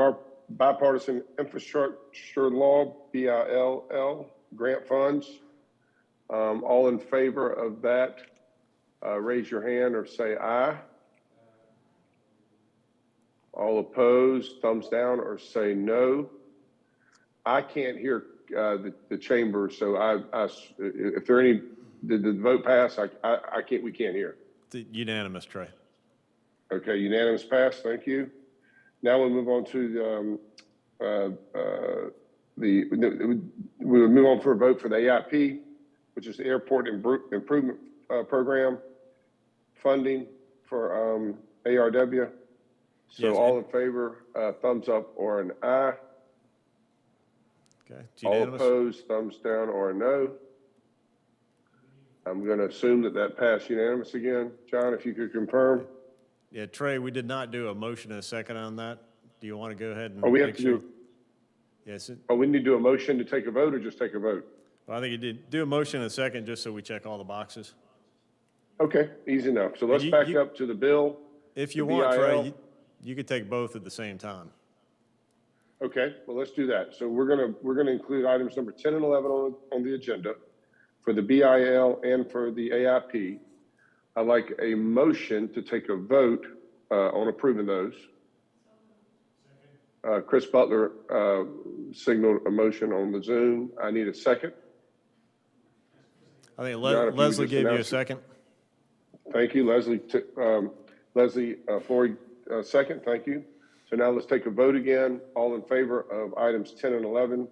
Bipartisan Infrastructure Law, BILL, grant funds. All in favor of that, raise your hand or say aye. All opposed, thumbs down or say no. I can't hear the chamber, so if there are any, did the vote pass? We can't hear. Unanimous, Trey. Okay, unanimous pass, thank you. Now we'll move on to we will move on for a vote for the AIP, which is the Airport Improvement Program funding for ARW. So Yes, all in favor, thumbs up or an aye. Okay, it's All unanimous. opposed, thumbs down or a no. I'm going to assume that passed unanimous again. John, if you could confirm. Yeah, Trey, we did not do a motion and a second on that. Do you want to go ahead and We have make to sure? do. Yes, We need to do a motion to take a vote or just take a vote? well, I think you did do a motion and a second just so we check all the boxes. Okay, easy enough. So let's You- back you- up to the bill. If you The want, BIL. Trey, you could take both at the same time. Okay, well, let's do that. So we're gonna include items number 10 and 11 on the agenda for the BIL and for the AIP. I'd like a motion to take a vote on approving those. Chris Butler signaled a motion on the Zoom. I need a second. I think John, if you would Leslie just gave you a announce it. second. Thank you, Leslie. Leslie Floyd, second. Thank you. So now let's take a vote again. All in favor of items 10 and 11,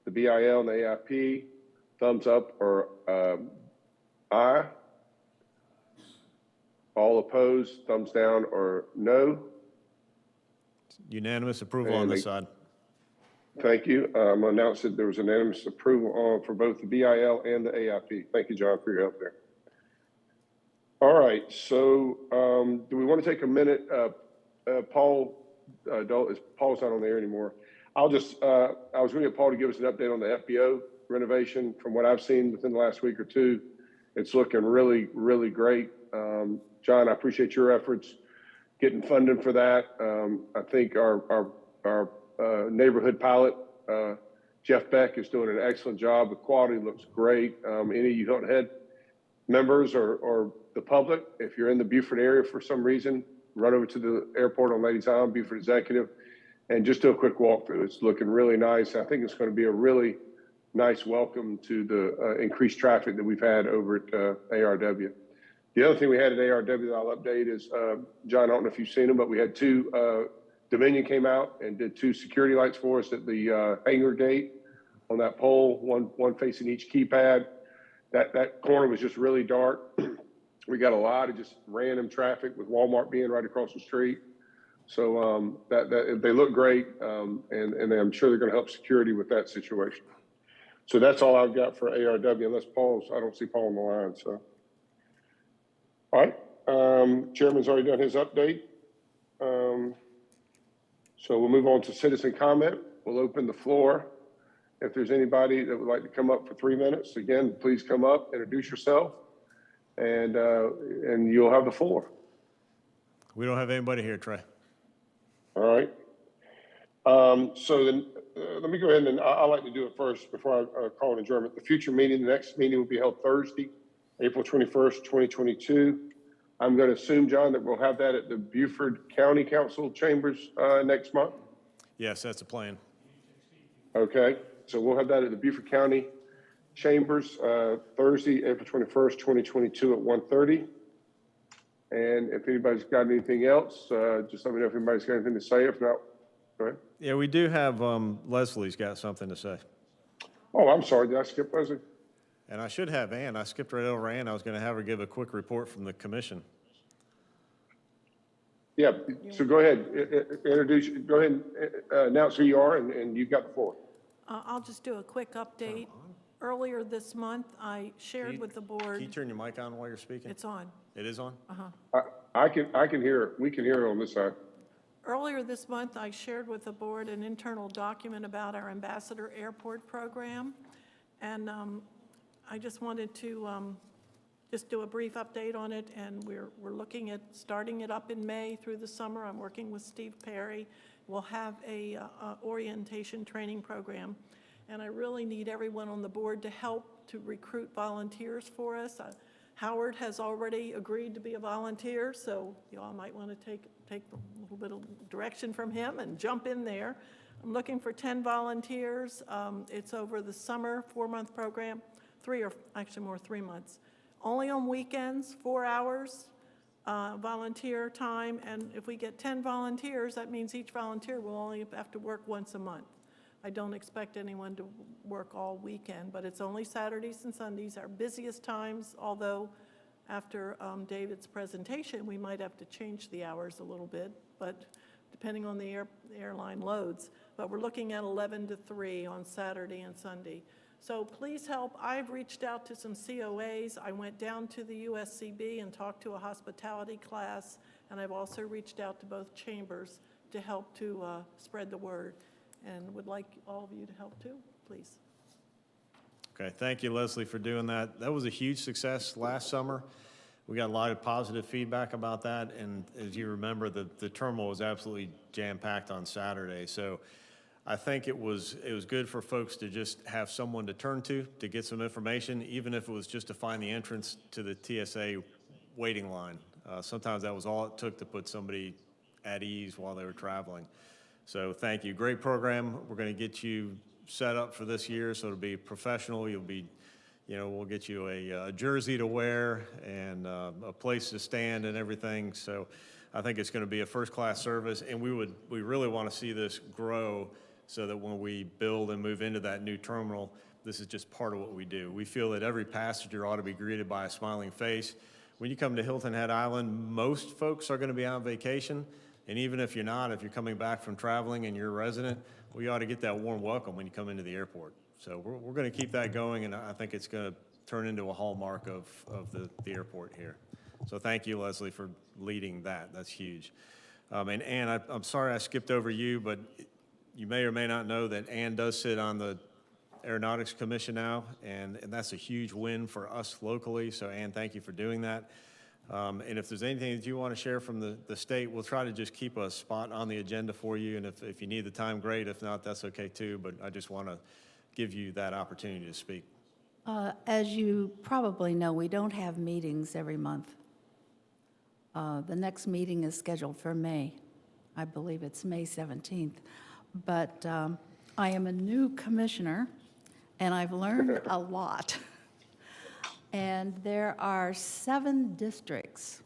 the BIL and the AIP, thumbs up or aye. All opposed, thumbs down or no. Unanimous approval on And this side. Thank you. I'm going to announce that there was unanimous approval for both the BIL and the AIP. Thank you, John, for your help there. All right. So do we want to take a minute? Paul, Paul's not on there anymore. I was going to get Paul to give us an update on the Fbo renovation. From what I've seen within the last week or two, it's looking really, really great. John, I appreciate your efforts getting funding for that. I think our neighborhood pilot, Jeff Beck, is doing an excellent job. The quality looks great. Any of you Hilton Head members or the public, if you're in the Beaufort area for some reason, run over to the airport on Ladies Island, Beaufort Executive, and just do a quick walkthrough. It's looking really nice. I think it's going to be a really nice welcome to the increased traffic that we've had over at ARW. The other thing we had at ARW that I'll update is, John, I don't know if you've seen them, but we had Dominion came out and did 2 security lights for us at the hangar gate on that pole, one facing each keypad. That corner was just really dark. We got a lot of just random traffic with Walmart being right across the street. So they look great, and I'm sure they're going to help security with that situation. So that's all I've got for ARW, unless I don't see Paul on the line. So, all right, Chairman's already done his update. So we'll move on to citizen comment. We'll open the floor. If there's anybody that would like to come up for 3 minutes, again, please come up, introduce yourself, and you'll have the floor. We don't have anybody here, Trey. All right. So then let me go ahead and I like to do it first before I call an adjournment. The future meeting, the next meeting will be held Thursday, April 21st, 2022. I'm going to assume, John, that we'll have that at the Beaufort County Council chambers next month. Yes, that's the plan. Okay, so we'll have that at the Beaufort County chambers Thursday, April 21st, 2022 at 1:30. And if anybody's got anything else, just let me know if anybody's got anything to say. If not, go ahead. Yeah, we do have, Leslie's got something to say. Oh, I'm sorry. Did I skip Leslie? And I should have Ann. I skipped right over Ann. I was going to have her give a quick report from the commission. Yeah, so go ahead, introduce, go ahead and announce who you are, and you've got the floor. I'll just do a quick update. Earlier this month, I shared with the board. Can you turn your mic on while you're speaking? It's on. It is on? I can hear, we can hear it on this side. Earlier this month, I shared with the board an internal document about our Ambassador Airport program. And I just wanted to just do a brief update on it. And we're looking at starting it up in May through the summer. I'm working with Steve Perry. We'll have a orientation training program. And I really need everyone on the board to help to recruit volunteers for us. Howard has already agreed to be a volunteer, so you all might want to take a little bit of direction from him and jump in there. I'm looking for 10 volunteers. It's over the summer 4-month program, 3 months. Only on weekends, 4 hours volunteer time, and if we get 10 volunteers, that means each volunteer will only have to work once a month. I don't expect anyone to work all weekend, but it's only Saturdays and Sundays, our busiest times, although after David's presentation, we might have to change the hours a little bit, but depending on the airline loads. But we're looking at 11 to 3 on Saturday and Sunday. So please help. I've reached out to some COAs. I went down to the USCB and talked to a hospitality class, and I've also reached out to both chambers to help to spread the word. And would like all of you to help too, please. Okay, thank you, Leslie, for doing that. That was a huge success last summer. We got a lot of positive feedback about that, and as you remember, the terminal was absolutely jam-packed on Saturday. So I think it was good for folks to just have someone to turn to get some information, even if it was just to find the entrance to the TSA waiting line. Sometimes that was all it took to put somebody at ease while they were traveling. So thank you. Great program. We're going to get you set up for this year, so it'll be professional. You'll be, we'll get you a jersey to wear and a place to stand and everything. So I think it's going to be a first-class service, and we really want to see this grow so that when we build and move into that new terminal, this is just part of what we do. We feel that every passenger ought to be greeted by a smiling face. When you come to Hilton Head Island, most folks are going to be on vacation. And even if you're not, if you're coming back from traveling and you're a resident, we ought to get that warm welcome when you come into the airport. So we're going to keep that going, and I think it's going to turn into a hallmark of the airport here. So thank you, Leslie, for leading that. That's huge. And Ann, I'm sorry I skipped over you, but you may or may not know that Ann does sit on the Aeronautics Commission now, and that's a huge win for us locally. So Ann, thank you for doing that. And if there's anything that you want to share from the state, we'll try to just keep a spot on the agenda for you. And if you need the time, great. If not, that's okay too. But I just want to give you that opportunity to speak. As you probably know, we don't have meetings every month. The next meeting is scheduled for May. I believe it's May 17th. But I am a new commissioner, and I've learned a lot. And there are 7 districts,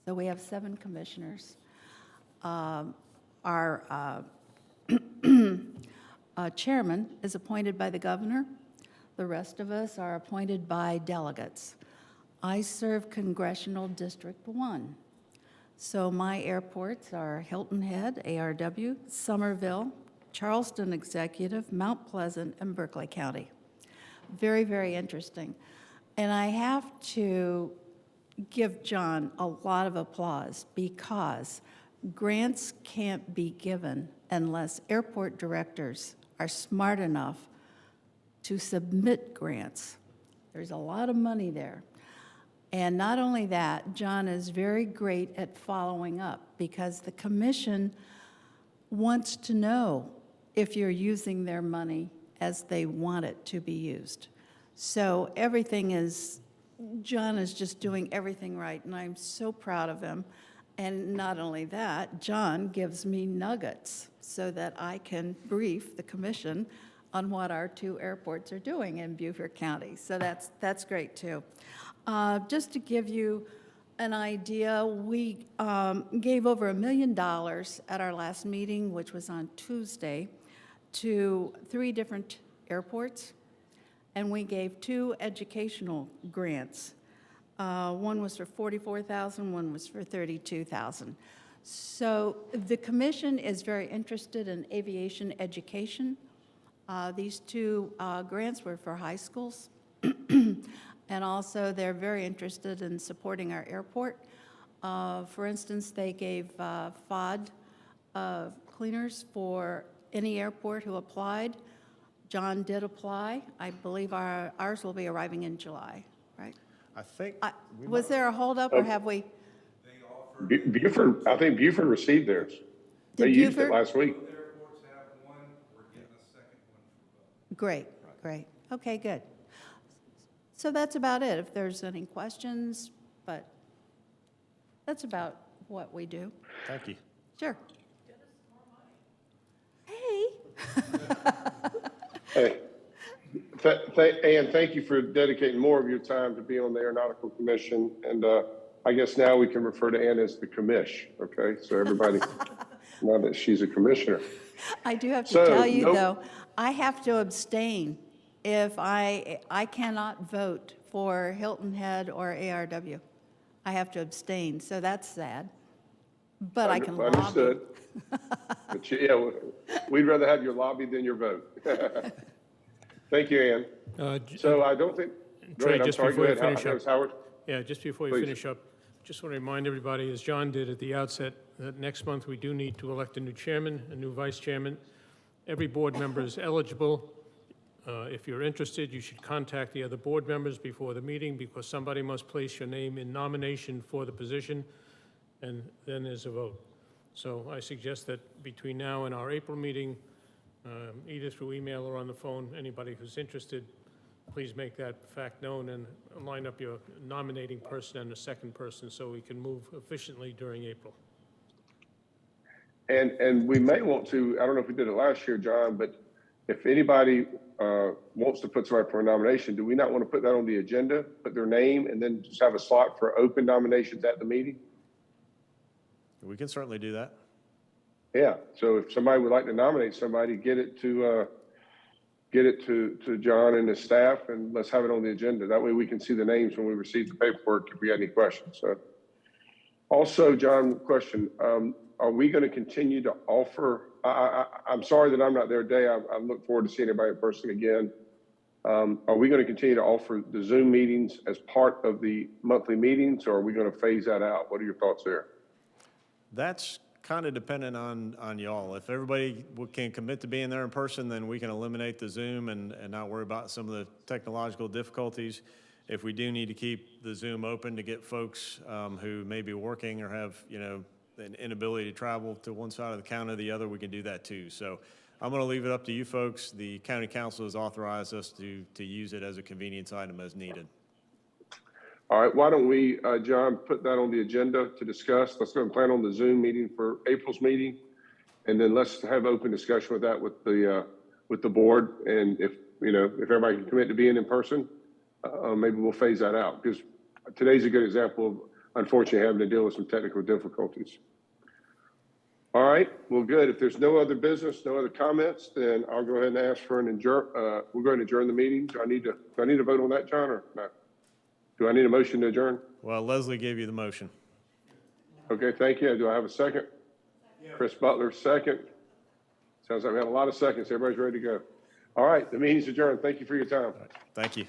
so we have 7 commissioners. Our chairman is appointed by the governor. The rest of us are appointed by delegates. I serve Congressional District 1. So my airports are Hilton Head, ARW, Somerville, Charleston Executive, Mount Pleasant, and Berkeley County. Very, very interesting. And I have to give John a lot of applause because grants can't be given unless airport directors are smart enough to submit grants. There's a lot of money there. And not only that, John is very great at following up because the commission wants to know if you're using their money as they want it to be used. So everything is, John is just doing everything right, and I'm so proud of him. And not only that, John gives me nuggets so that I can brief the commission on what our two airports are doing in Beaufort County. So that's great, too. Just to give you an idea, we gave over $1 million at our last meeting, which was on Tuesday, to 3 different airports, and we gave 2 educational grants. One was for $44,000, one was for $32,000. So the commission is very interested in aviation education. These 2 grants were for high schools. And also, they're very interested in supporting our airport. For instance, they gave FOD cleaners for any airport who applied. John did apply. I believe ours will be arriving in July, right? I think. Was there a holdup, or have we? Beaufort, I think Beaufort received theirs. They Did used it Beaufort? last week. Great, great. Okay, good. So that's about it, if there's any questions, but that's about what we do. Thank you. Sure. Hey. Hey, Ann, thank you for dedicating more of your time to be on the Aeronautical Commission. And I guess now we can refer to Ann as the commish, okay? So everybody, now that she's a commissioner. I do have to So, tell you, nope. though, I have to abstain if I cannot vote for Hilton Head or ARW. I have to abstain, so that's sad. But I can lobby. Understood. But yeah, we'd rather have your lobby than your vote. Thank you, Ann. So I don't think, go Trey, ahead, I'm just sorry, before go you ahead, finish up. Howard. Yeah, just before you Please. finish up, just want to remind everybody, as John did at the outset, that next month we do need to elect a new chairman, a new vice chairman. Every board member is eligible. If you're interested, you should contact the other board members before the meeting, because somebody must place your name in nomination for the position, and then there's a vote. So I suggest that between now and our April meeting, either through email or on the phone, anybody who's interested, please make that fact known and line up your nominating person and a second person so we can move efficiently during April. And we may want to, I don't know if we did it last year, John, but if anybody wants to put somebody for a nomination, do we not want to put that on the agenda, put their name, and then just have a slot for open nominations at the meeting? We can certainly do that. Yeah, so if somebody would like to nominate somebody, get it to John and his staff, and let's have it on the agenda. That way we can see the names when we receive the paperwork if we had any questions. So, also, John, question, are we going to continue to offer, I'm sorry that I'm not there today. I look forward to seeing everybody in person again. Are we going to continue to offer the Zoom meetings as part of the monthly meetings, or are we going to phase that out? What are your thoughts there? That's kind of dependent on y'all. If everybody can commit to being there in person, then we can eliminate the Zoom and not worry about some of the technological difficulties. If we do need to keep the Zoom open to get folks who may be working or have, an inability to travel to one side of the county or the other, we can do that too. So I'm going to leave it up to you folks. The county council has authorized us to use it as a convenience item as needed. All right, why don't we, John, put that on the agenda to discuss. Let's go and plan on the Zoom meeting for April's meeting. And then let's have open discussion with that with the board. And if everybody can commit to being in person, maybe we'll phase that out, because today's a good example of, unfortunately, having to deal with some technical difficulties. All right, well, good. If there's no other business, no other comments, then I'll go ahead and ask for an adjourn. We're going to adjourn the meeting. Do I need to vote on that, John, or not? Do I need a motion to adjourn? Well, Leslie gave you the motion. Okay, thank you. Do I have a second? Chris Butler, second. Sounds like we have a lot of seconds. Everybody's ready to go. All right, the meeting's adjourned. Thank you for your time. Thank you.